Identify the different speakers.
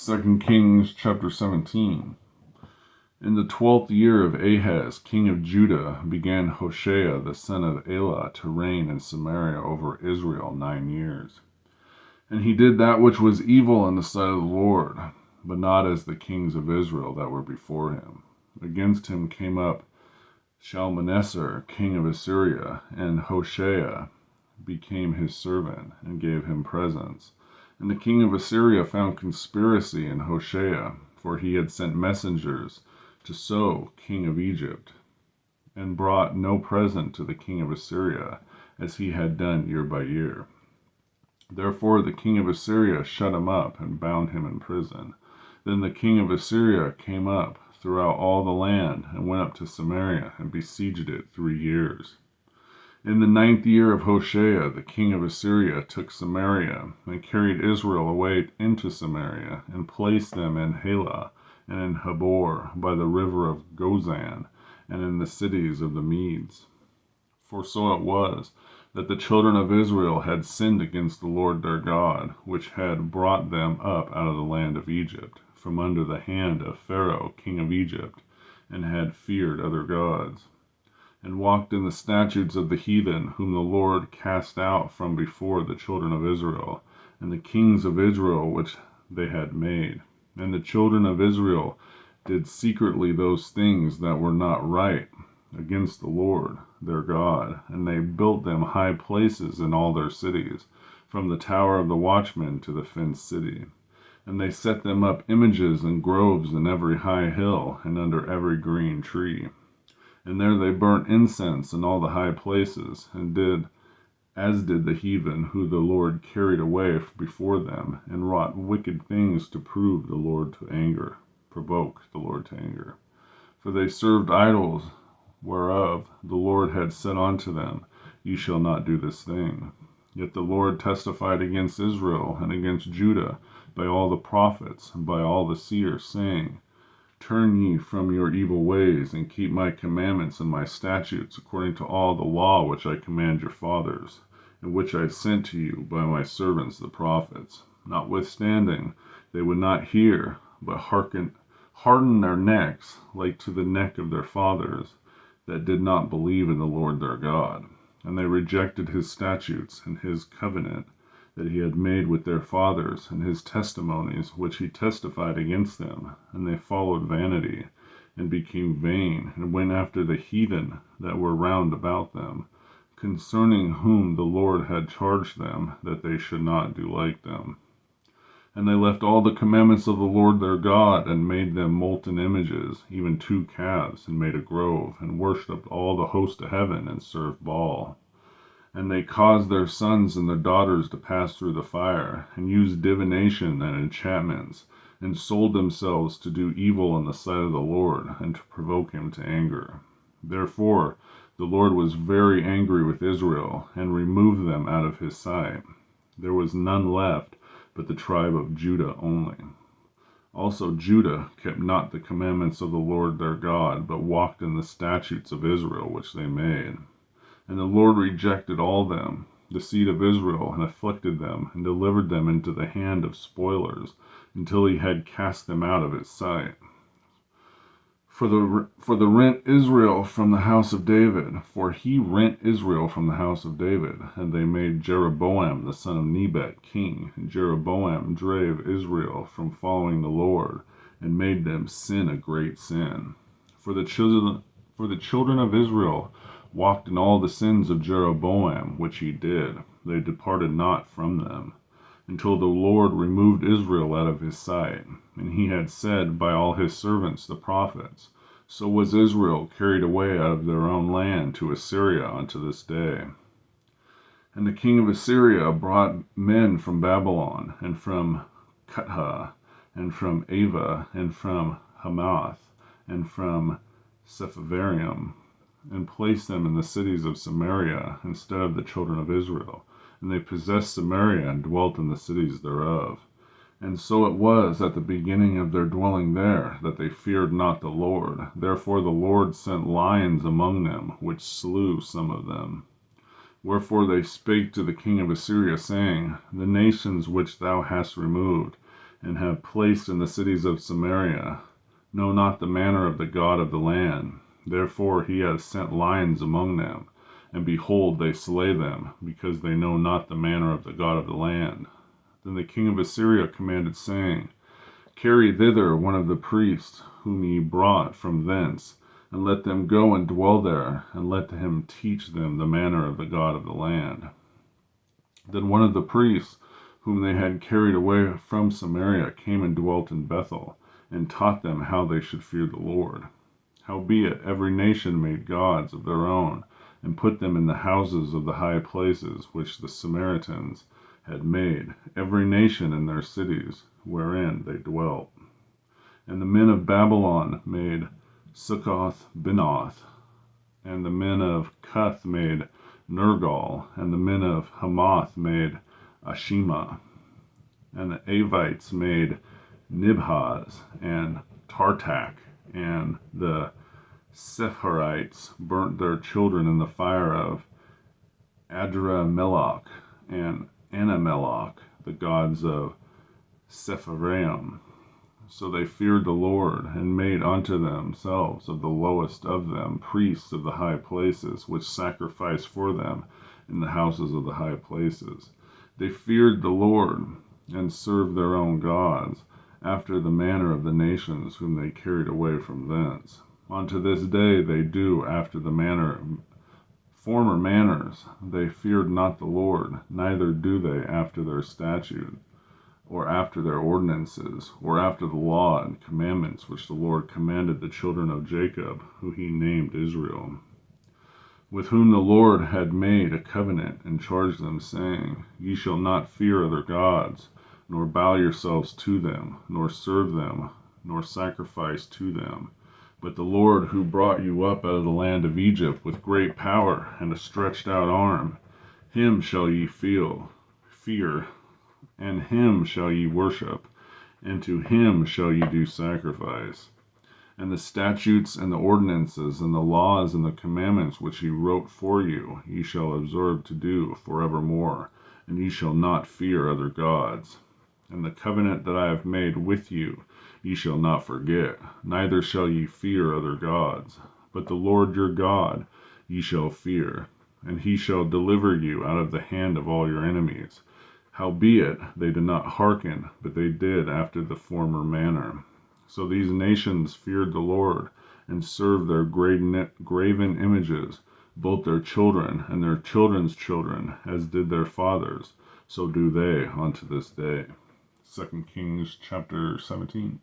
Speaker 1: 2 Kings chapter 17. In the 12th year of Ahaz, king of Judah, began Hoshea the son of Elah to reign in Samaria over Israel 9 years. And he did that which was evil in the sight of the Lord, but not as the kings of Israel that were before him. Against him came up Shalmaneser, king of Assyria, and Hoshea became his servant and gave him presents. And the king of Assyria found conspiracy in Hoshea, for he had sent messengers to So, king of Egypt, and brought no present to the king of Assyria, as he had done year by year. Therefore the king of Assyria shut him up and bound him in prison. Then the king of Assyria came up throughout all the land and went up to Samaria and besieged it 3 years. In the 9th year of Hoshea, the king of Assyria took Samaria and carried Israel away into Samaria and placed them in Halah and in Habor by the river of Gozan and in the cities of the Medes. For so it was that the children of Israel had sinned against the Lord their God, which had brought them up out of the land of Egypt, from under the hand of Pharaoh, king of Egypt, and had feared other gods, and walked in the statutes of the heathen, whom the Lord cast out from before the children of Israel, and the kings of Israel which they had made. And the children of Israel did secretly those things that were not right against the Lord their God, and they built them high places in all their cities, from the tower of the watchman to the fenced city. And they set them up images and groves in every high hill and under every green tree. And there they burnt incense in all the high places, and did as did the heathen who the Lord carried away before them, and wrought wicked things to provoke the Lord to anger. For they served idols, whereof the Lord had said unto them, Ye shall not do this thing. Yet the Lord testified against Israel and against Judah by all the prophets and by all the seers, saying, Turn ye from your evil ways, and keep my commandments and my statutes, according to all the law which I command your fathers, and which I sent to you by my servants the prophets. Notwithstanding, they would not hear, but hardened their necks, like to the neck of their fathers, that did not believe in the Lord their God. And they rejected his statutes and his covenant that he had made with their fathers, and his testimonies which he testified against them. And they followed vanity, and became vain, and went after the heathen that were round about them, concerning whom the Lord had charged them that they should not do like them. And they left all the commandments of the Lord their God, and made them molten images, even 2 calves, and made a grove, and worshipped all the host of heaven, and served Baal. And they caused their sons and their daughters to pass through the fire, and used divination and enchantments, and sold themselves to do evil in the sight of the Lord, and to provoke him to anger. Therefore the Lord was very angry with Israel, and removed them out of his sight. There was none left but the tribe of Judah only. Also Judah kept not the commandments of the Lord their God, but walked in the statutes of Israel which they made. And the Lord rejected all them, the seed of Israel, and afflicted them, and delivered them into the hand of spoilers, until he had cast them out of his sight. For the rent Israel from the house of David, for he rent Israel from the house of David, and they made Jeroboam the son of Nebat king. And Jeroboam drave Israel from following the Lord, and made them sin a great sin. For the children of Israel walked in all the sins of Jeroboam, which he did. They departed not from them, until the Lord removed Israel out of his sight. And he had said by all his servants the prophets. So was Israel carried away out of their own land to Assyria unto this day. And the king of Assyria brought men from Babylon, and from Cutha, and from Ava, and from Hamath, and from Sepharvaim, and placed them in the cities of Samaria instead of the children of Israel. And they possessed Samaria and dwelt in the cities thereof. And so it was at the beginning of their dwelling there, that they feared not the Lord. Therefore the Lord sent lions among them, which slew some of them. Wherefore they spake to the king of Assyria, saying, The nations which thou hast removed, and have placed in the cities of Samaria, know not the manner of the God of the land. Therefore he has sent lions among them, and behold, they slay them, because they know not the manner of the God of the land. Then the king of Assyria commanded, saying, Carry thither one of the priests whom ye brought from thence, and let them go and dwell there, and let him teach them the manner of the God of the land. Then one of the priests whom they had carried away from Samaria came and dwelt in Bethel, and taught them how they should fear the Lord. Howbeit every nation made gods of their own, and put them in the houses of the high places which the Samaritans had made, every nation in their cities wherein they dwelt. And the men of Babylon made Succoth-Benoth, and the men of Cuth made Nergal, and the men of Hamath made Ashima, and the Avites made Nibhaz and Tartak, and the Sepharites burnt their children in the fire of Adramelech and Anamelech, the gods of Sepharvaim. So they feared the Lord, and made unto themselves of the lowest of them priests of the high places, which sacrificed for them in the houses of the high places. They feared the Lord, and served their own gods, after the manner of the nations whom they carried away from thence. Unto this day they do after the former manners. They feared not the Lord, neither do they after their statutes, or after their ordinances, or after the law and commandments which the Lord commanded the children of Jacob, who he named Israel, with whom the Lord had made a covenant, and charged them, saying, Ye shall not fear other gods, nor bow yourselves to them, nor serve them, nor sacrifice to them. But the Lord, who brought you up out of the land of Egypt with great power and a stretched out arm, him shall ye fear, and him shall ye worship, and to him shall ye do sacrifice. And the statutes and the ordinances and the laws and the commandments which he wrote for you, ye shall observe to do forevermore, and ye shall not fear other gods. And the covenant that I have made with you, ye shall not forget, neither shall ye fear other gods. But the Lord your God ye shall fear, and he shall deliver you out of the hand of all your enemies. Howbeit they did not hearken, but they did after the former manner. So these nations feared the Lord, and served their graven images, both their children and their children's children, as did their fathers, so do they unto this day. 2 Kings chapter 17.